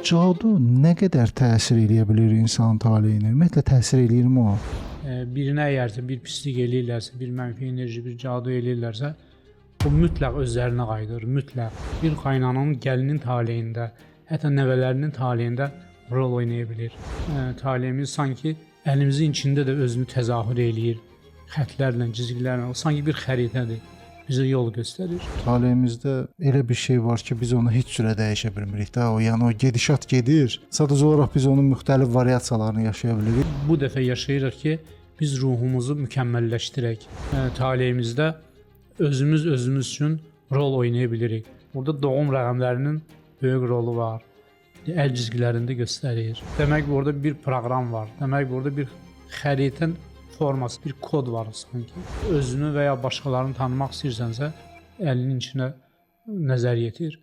Cadu nə qədər təsir edə bilər insan taleyinə? Ümumiyyətlə təsir eləyirmi o? Birinə əgərsə bir pislik eləyirlərsə, bir mənfi enerji, bir cadu eləyirlərsə, bu mütləq özlərinə qayıdır, mütləq. Bir qaynananın gəlinin taleyində, hətta nəvələrinin taleyində rol oynaya bilir. Taleyimiz sanki əlimizin içində də özünü təzahür eləyir, xətlərlə, cizgilərlə, o sanki bir xəritədir, bizə yol göstərir. Taleyimizdə elə bir şey var ki, biz onu heç cürə dəyişə bilmirik də. Yəni o gedişat gedir. Sadəcə olaraq biz onun müxtəlif variasiyalarını yaşaya bilirik. Bu dəfə yaşayırıq ki, biz ruhumuzu mükəmməlləşdirək. Taleyimizdə özümüz üçün rol oynaya bilirik. Burada doğum rəqəmlərinin böyük rolu var. Əl cizgilərində göstərir. Demək ki, orada bir proqram var. Demək ki, orada bir xəritə forması, bir kod var sanki. Özünü və ya başqalarını tanımaq istəyirsənsə, əlinin içinə nəzər yetir.